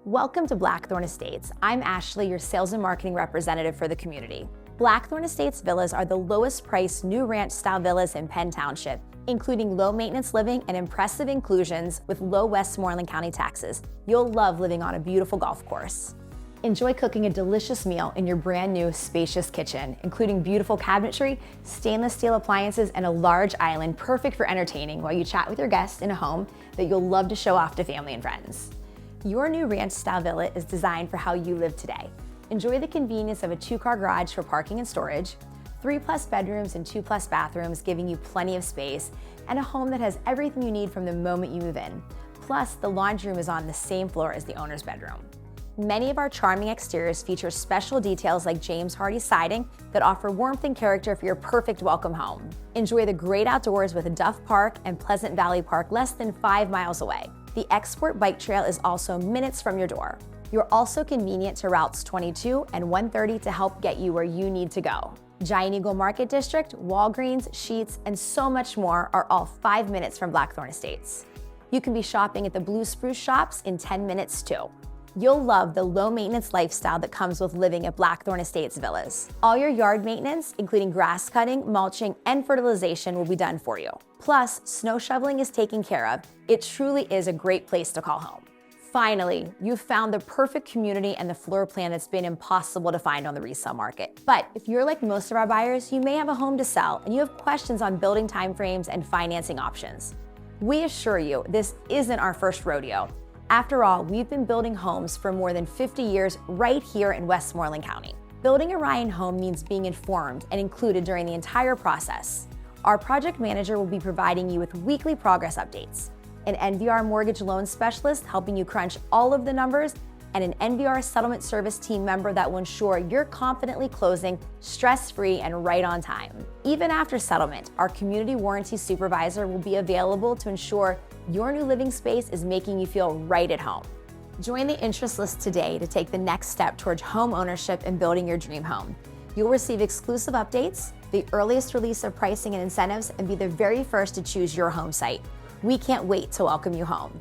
Welcome to Blackthorne Estates. I'm Ashley, your sales and marketing representative for the community. Blackthorne Estates Villas are the lowest priced new ranch-style villas in Penn Township, including low maintenance living and impressive inclusions with low Westmoreland County taxes. You'll love living on a beautiful golf course. Enjoy cooking a delicious meal in your brand new spacious kitchen, including beautiful cabinetry, stainless steel appliances, and a large island perfect for entertaining while you chat with your guests in a home that you'll love to show off to family and friends. Your new ranch-style villa is designed for how you live today. Enjoy the convenience of a 2-car garage for parking and storage, 3+ bedrooms and 2+ bathrooms giving you plenty of space, and a home that has everything you need from the moment you move in. Plus, the laundry room is on the same floor as the owner's bedroom. Many of our charming exteriors feature special details like James Hardy siding that offer warmth and character for your perfect welcome home. Enjoy the great outdoors with Duff Park and Pleasant Valley Park less than 5 miles away. The Export Bike Trail is also minutes from your door. You're also convenient to routes 22 and 130 to help get you where you need to go. Giant Eagle Market District, Walgreens, Sheetz, and so much more are all 5 minutes from Blackthorne Estates. You can be shopping at the Blue Spruce shops in 10 minutes too. You'll love the low-maintenance lifestyle that comes with living at Blackthorne Estates Villas. All your yard maintenance, including grass cutting, mulching, and fertilization, will be done for you. Plus, snow shoveling is taken care of. It truly is a great place to call home. Finally, you've found the perfect community and the floor plan that's been impossible to find on the resale market. But if you're like most of our buyers, you may have a home to sell and you have questions on building timeframes and financing options. We assure you, this isn't our first rodeo. After all, we've been building homes for more than 50 years right here in Westmoreland County. Building a Ryan home means being informed and included during the entire process. Our project manager will be providing you with weekly progress updates, an NVR mortgage loan specialist helping you crunch all of the numbers, and an NVR settlement service team member that will ensure you're confidently closing stress-free and right on time. Even after settlement, our community warranty supervisor will be available to ensure your new living space is making you feel right at home. Join the interest list today to take the next step towards home ownership and building your dream home. You'll receive exclusive updates, the earliest release of pricing and incentives, and be the very first to choose your home site. We can't wait to welcome you home.